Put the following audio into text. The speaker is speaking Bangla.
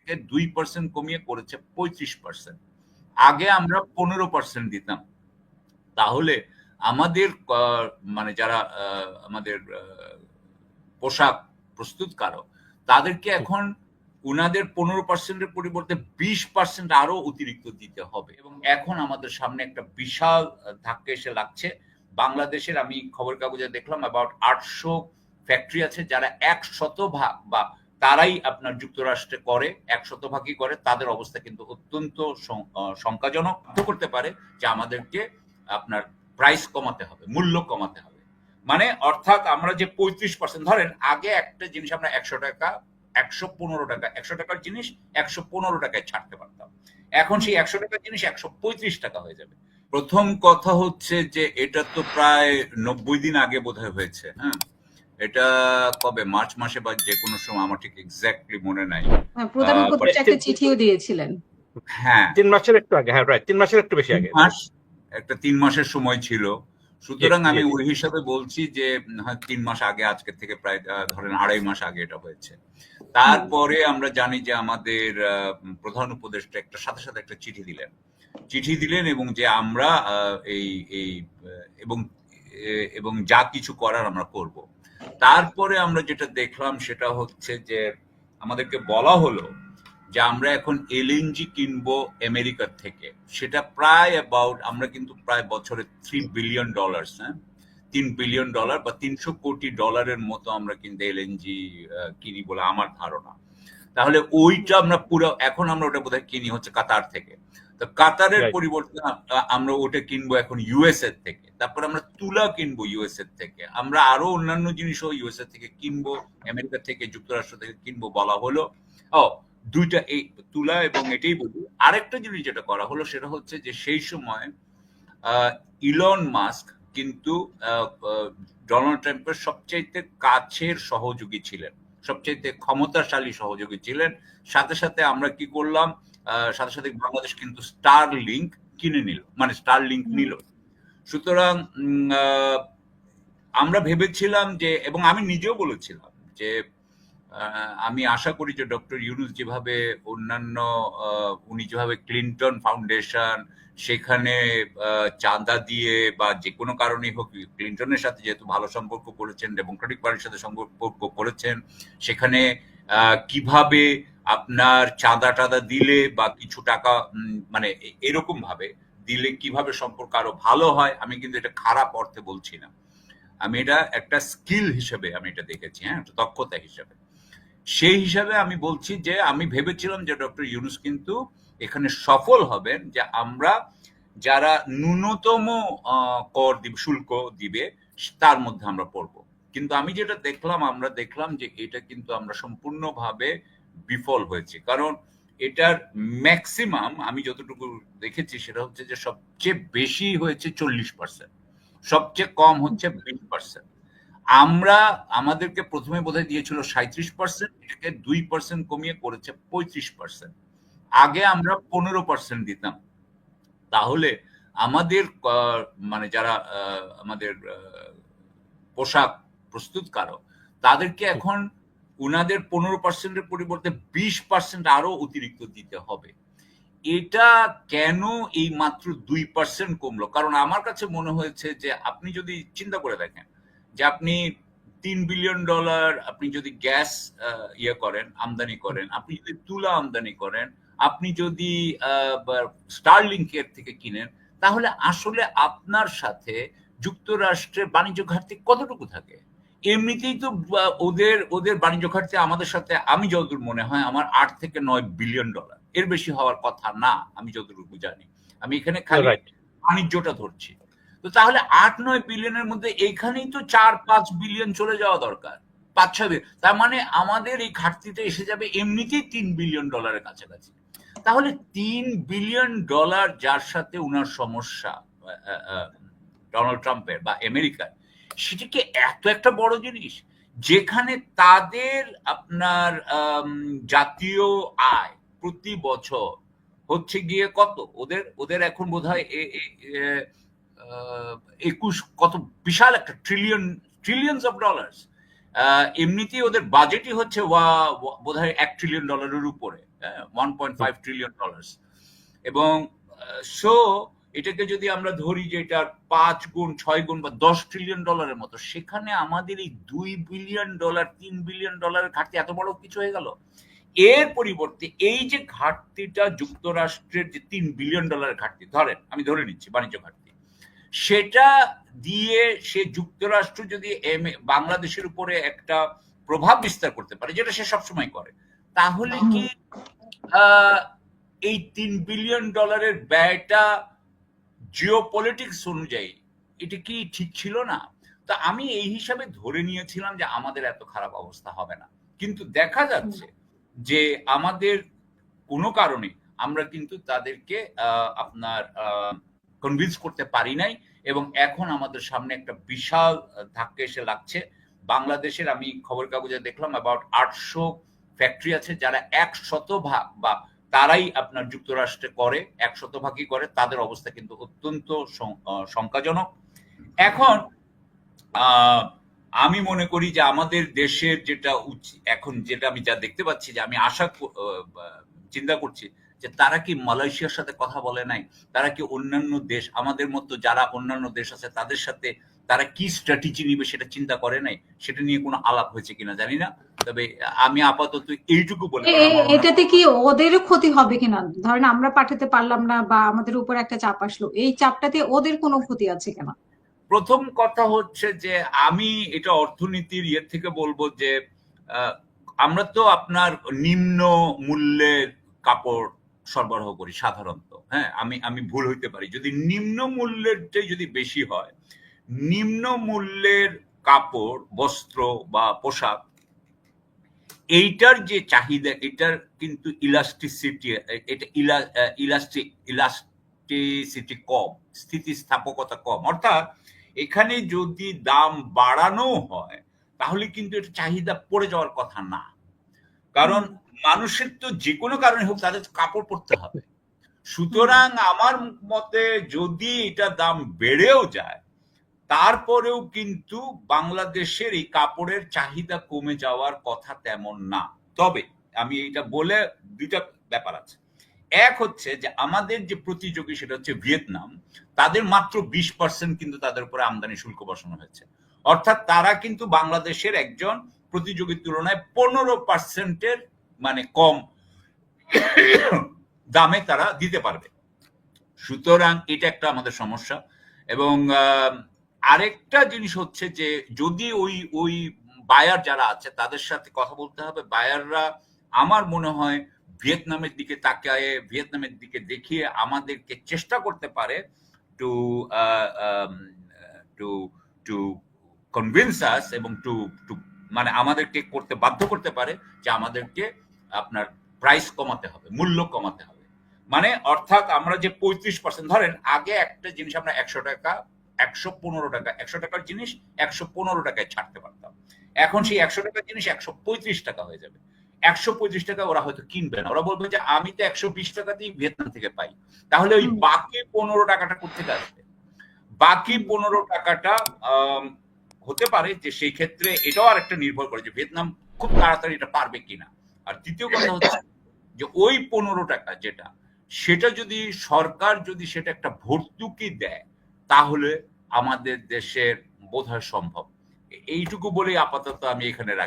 থেকে 2% কমিয়ে করেছে 35%। আগে আমরা 15% দিতাম। তাহলে আমাদের মানে যারা আমাদের পোশাক প্রস্তুতকারক তাদেরকে এখন উনাদের 15%-এর পরিবর্তে 20% আরো অতিরিক্ত দিতে হবে এবং এখন আমাদের সামনে একটা বিশাল ধাক্কা এসে লাগছে। বাংলাদেশের আমি খবরের কাগজে দেখলাম অ্যাবাউট 800 ফ্যাক্টরি আছে যারা 100% বা তারাই আপনার যুক্তরাষ্ট্রে করে, 100%ই করে। তাদের অবস্থা কিন্তু অত্যন্ত শঙ্কাজনক করতে পারে যে আমাদেরকে আপনার প্রাইস কমাতে হবে, মূল্য কমাতে হবে। মানে অর্থাৎ আমরা যে 35% ধরেন আগে একটা জিনিস আমরা 100 টাকা 115 টাকা 100 টাকার জিনিস 115 টাকায় ছাড়তে পারতাম, এখন সেই 100 টাকার জিনিস 135 টাকা হয়ে যাবে। প্রথম কথা হচ্ছে যে এটা তো প্রায় 90 দিন আগে বোধহয় হয়েছে। হ্যাঁ, এটা কবে মার্চ মাসে বা যে কোনো সময়, আমার ঠিক এক্স্যাক্টলি মনে নাই। প্রধানমন্ত্রী একটা চিঠিও দিয়েছিলেন। হ্যাঁ, 3 মাসের একটু আগে। হ্যাঁ, রাইট, 3 মাসের একটু বেশি আগে। একটা 3 মাসের সময় ছিল। সুতরাং আমি ওই হিসাবে বলছি যে 3 মাস আগে, আজকের থেকে প্রায় ধরেন 2.5 মাস আগে এটা হয়েছে। তারপরে আমরা জানি যে আমাদের প্রধান উপদেষ্টা একটা সাথে সাথে একটা চিঠি দিলেন এবং যে আমরা এই এবং যা কিছু করার আমরা করব। তারপরে আমরা যেটা দেখলাম সেটা হচ্ছে যে আমাদেরকে বলা হলো যে আমরা এখন এলএনজি কিনবো আমেরিকার থেকে। সেটা প্রায় অ্যাবাউট, আমরা কিন্তু প্রায় বছরে $3 বিলিয়ন, হ্যাঁ, $3 বিলিয়ন বা 300 কোটি ডলারের মতো আমরা কিন্তু এলএনজি কিনি বলে আমার ধারণা। তাহলে ওইটা আমরা পুরো, এখন আমরা ওটা বোধহয় কিনি হচ্ছে কাতার থেকে। তো কাতারের পরিবর্তে আমরা ওটা কিনবো এখন ইউএসএ থেকে। তারপর আমরা তুলা কিনবো ইউএসএ থেকে। আমরা আরো অন্যান্য জিনিসও ইউএসএ থেকে কিনবো, আমেরিকা থেকে, যুক্তরাষ্ট্র থেকে কিনবো বলা হলো। দুইটা, এই তুলা এবং এটাই বলি। আরেকটা জিনিস যেটা করা হলো সেটা হচ্ছে যে সেই সময় ইলন মাস্ক কিন্তু ডোনাল্ড ট্রাম্পের সবচাইতে কাছের সহযোগী ছিলেন, সবচাইতে ক্ষমতাশালী সহযোগী ছিলেন। সাথে সাথে আমরা কি করলাম, সাথে সাথে বাংলাদেশ কিন্তু স্টারলিংক কিনে নিল, মানে স্টারলিংক নিল। সুতরাং আমরা ভেবেছিলাম যে, এবং আমি নিজেও বলেছিলাম যে আমি আশা করি যে ডক্টর ইউনূস যেভাবে অন্যান্য, উনি যেভাবে ক্লিন্টন ফাউন্ডেশন সেখানে চাঁদা দিয়ে বা যে কোনো কারণেই হোক, ক্লিন্টনের সাথে যেহেতু ভালো সম্পর্ক করেছেন, ডেমোক্রেটিক পার্টির সাথে সম্পর্ক করেছেন, সেখানে কিভাবে আপনার চাঁদা টাদা দিলে বা কিছু টাকা মানে এরকম ভাবে দিলে কিভাবে সম্পর্ক আরো ভালো হয়, আমি কিন্তু এটা খারাপ অর্থে বলছি না, আমি এটা একটা স্কিল হিসেবে আমি এটা দেখেছি, হ্যাঁ, দক্ষতা হিসেবে। সেই হিসাবে আমি বলছি যে আমি ভেবেছিলাম যে ডক্টর ইউনূস কিন্তু এখানে সফল হবেন, যে আমরা যারা ন্যূনতম কর দিবে, শুল্ক দিবে, তার মধ্যে আমরা পড়বো। কিন্তু আমি যেটা দেখলাম, আমরা দেখলাম যে এটা কিন্তু আমরা সম্পূর্ণভাবে বিফল হয়েছি। কারণ এটার ম্যাক্সিমাম আমি যতটুকু দেখেছি সেটা হচ্ছে যে সবচেয়ে বেশি হয়েছে 40%, সবচেয়ে কম হচ্ছে 20%। আমরা, আমাদেরকে প্রথমে বোধহয় দিয়েছিল 37%, এটাকে 2% কমিয়ে করেছে 35%। আগে আমরা 15% দিতাম। তাহলে আমাদের মানে যারা আমাদের পোশাক প্রস্তুতকারক তাদেরকে এখন উনাদের 15%-এর পরিবর্তে 20% আরো অতিরিক্ত দিতে হবে। এটা কেন এই মাত্র 2% কমলো? কারণ আমার কাছে মনে হয়েছে যে আপনি যদি চিন্তা করে দেখেন যে আপনি $3 বিলিয়ন আপনি যদি গ্যাস করেন, আমদানি করেন, আপনি যদি তুলা আমদানি করেন, আপনি যদি স্টারলিংকের থেকে কিনেন, তাহলে আসলে আপনার সাথে যুক্তরাষ্ট্রের বাণিজ্য ঘাটতি কতটুকু থাকে? এমনিতেই তো ওদের বাণিজ্য ঘাটতি আমাদের সাথে, আমি যতদূর মনে হয় আমার $8 থেকে $9 বিলিয়ন, এর বেশি হওয়ার কথা না, আমি যতটুকু জানি। আমি এখানে খালি বাণিজ্যটা ধরছি। তো তাহলে 8-9 বিলিয়নের মধ্যে এইখানেই তো 4-5 বিলিয়ন চলে যাওয়া দরকার, 5-6 বিলিয়ন। তার মানে আমাদের এই ঘাটতিটা এসে যাবে এমনিতেই $3 বিলিয়ন কাছাকাছি। তাহলে $3 বিলিয়ন যার সাথে উনার সমস্যা ডোনাল্ড ট্রাম্পের বা আমেরিকার, সেটা কি এত একটা বড় জিনিস, যেখানে তাদের আপনার জাতীয় আয় প্রতি বছর হচ্ছে গিয়ে কত, ওদের এখন বোধহয় 21 কত বিশাল একটা ট্রিলিয়নস অফ ডলার্স। এমনিতেই ওদের বাজেটই হচ্ছে বোধহয় $1 ট্রিলিয়ন উপরে। $1.5 ট্রিলিয়ন। এবং সো এটাকে যদি আমরা ধরি যে এটা 5 গুণ 6 গুণ বা $10 ট্রিলিয়ন মতো, সেখানে আমাদের এই $2 বিলিয়ন $3 বিলিয়ন ঘাটতি এত বড় কিছু হয়ে গেল। এর পরিবর্তে এই যে ঘাটতিটা যুক্তরাষ্ট্রের যে $3 বিলিয়ন ঘাটতি, ধরেন আমি ধরে নিচ্ছি বাণিজ্য ঘাটতি, সেটা দিয়ে সে যুক্তরাষ্ট্র যদি বাংলাদেশের উপরে একটা প্রভাব বিস্তার করতে পারে, যেটা সে সবসময় করে, তাহলে কি এই $3 বিলিয়ন ব্যয়টা জিওপলিটিক্স অনুযায়ী এটা কি ঠিক ছিল না? তা আমি এই হিসাবে ধরে নিয়েছিলাম যে আমাদের এত খারাপ অবস্থা হবে না, কিন্তু দেখা যাচ্ছে যে আমাদের কোনো কারণে আমরা কিন্তু তাদেরকে আপনার কনভিন্স করতে পারি নাই, এবং এখন আমাদের সামনে একটা বিশাল ধাক্কা এসে লাগছে। বাংলাদেশের আমি খবর কাগজে দেখলাম অ্যাবাউট 800 ফ্যাক্টরি আছে যারা 100% বা তারাই আপনার যুক্তরাষ্ট্রে করে, 100%ই করে। তাদের অবস্থা কিন্তু অত্যন্ত শঙ্কাজনক। এখন আমি মনে করি যে আমাদের দেশের যেটা এখন যেটা আমি যা দেখতে পাচ্ছি, যে আমি চিন্তা করছি যে তারা কি মালয়েশিয়ার সাথে কথা বলে নাই, তারা কি অন্যান্য দেশ আমাদের মতো যারা অন্যান্য দেশ আছে তাদের সাথে তারা কি স্ট্র্যাটেজি নিবে সেটা চিন্তা করে নাই, সেটা নিয়ে কোনো আলাপ হয়েছে কিনা জানি না। তবে আমি আপাতত এইটুকু বলে, এটাতে কি ওদেরও ক্ষতি হবে কিনা? ধরেন আমরা পাঠাতে পারলাম না বা আমাদের উপর একটা চাপ আসলো, এই চাপটাতে ওদের কোনো ক্ষতি আছে কিনা? প্রথম কথা হচ্ছে যে আমি এটা অর্থনীতির ইয়ে থেকে বলবো যে আমরা তো আপনার নিম্ন মূল্যের কাপড় সরবরাহ করি সাধারণত। হ্যাঁ, আমি ভুল হইতে পারি। যদি নিম্ন মূল্যের যদি বেশি হয়, নিম্ন মূল্যের কাপড়, বস্ত্র বা পোশাক, এইটার যে চাহিদা, এটার কিন্তু ইলাস্টিসিটি, এটা ইলাস্টিসিটি কম, স্থিতিস্থাপকতা কম। অর্থাৎ এখানে যদি দাম বাড়ানো হয় তাহলে কিন্তু এটা চাহিদা পড়ে যাওয়ার কথা না, কারণ মানুষের তো যে কোনো কারণে হোক তাদের কাপড় পরতে হবে। সুতরাং আমার মতে যদি এটা দাম বেড়েও যায় তারপরেও কিন্তু বাংলাদেশের এই কাপড়ের চাহিদা কমে যাওয়ার কথা তেমন না। তবে আমি এটা বলে দুইটা ব্যাপার আছে। এক হচ্ছে যে আমাদের যে প্রতিযোগী সেটা হচ্ছে ভিয়েতনাম, তাদের মাত্র 20% কিন্তু তাদের উপরে আমদানি শুল্ক বসানো হয়েছে। অর্থাৎ তারা কিন্তু বাংলাদেশের একজন প্রতিযোগীর তুলনায় 15% মানে কম দামে তারা দিতে পারবে। সুতরাং এটা একটা আমাদের সমস্যা। এবং আরেকটা জিনিস হচ্ছে যে যদি ওই বায়ার যারা আছে তাদের সাথে কথা বলতে হবে। বায়াররা আমার মনে হয় ভিয়েতনামের দিকে তাকায়, ভিয়েতনামের দিকে দেখিয়ে আমাদেরকে চেষ্টা করতে পারে টু টু টু কনভিন্স আস, এবং টু টু মানে আমাদেরকে করতে বাধ্য করতে পারে যে আমাদেরকে আপনার প্রাইস কমাতে হবে, মূল্য কমাতে হবে। মানে অর্থাৎ আমরা যে 35%, ধরেন আগে একটা জিনিস আমরা 100 টাকা 115 টাকা, 100 টাকার জিনিস 115 টাকায় ছাড়তে পারতাম, এখন সেই 100 টাকার জিনিস 135 টাকা হয়ে যাবে। 135 টাকা ওরা হয়তো কিনবে না, ওরা বলবে যে আমি তো 120 টাকাতেই ভিয়েতনাম থেকে পাই। তাহলে ওই বাকি 15 টাকাটা কোথেকে আসবে? বাকি 15 টাকাটা হতে পারে যে সেই ক্ষেত্রে এটাও আরেকটা নির্ভর করে যে ভিয়েতনাম খুব তাড়াতাড়ি এটা পারবে কিনা। আর দ্বিতীয় কথা হচ্ছে যে ওই 15 টাকা যেটা, সেটা যদি সরকার যদি সেটা একটা ভর্তুকি দেয় তাহলে আমাদের দেশের বোধহয় সম্ভব। এইটুকু বলেই আপাতত আমি এখানে রাখি।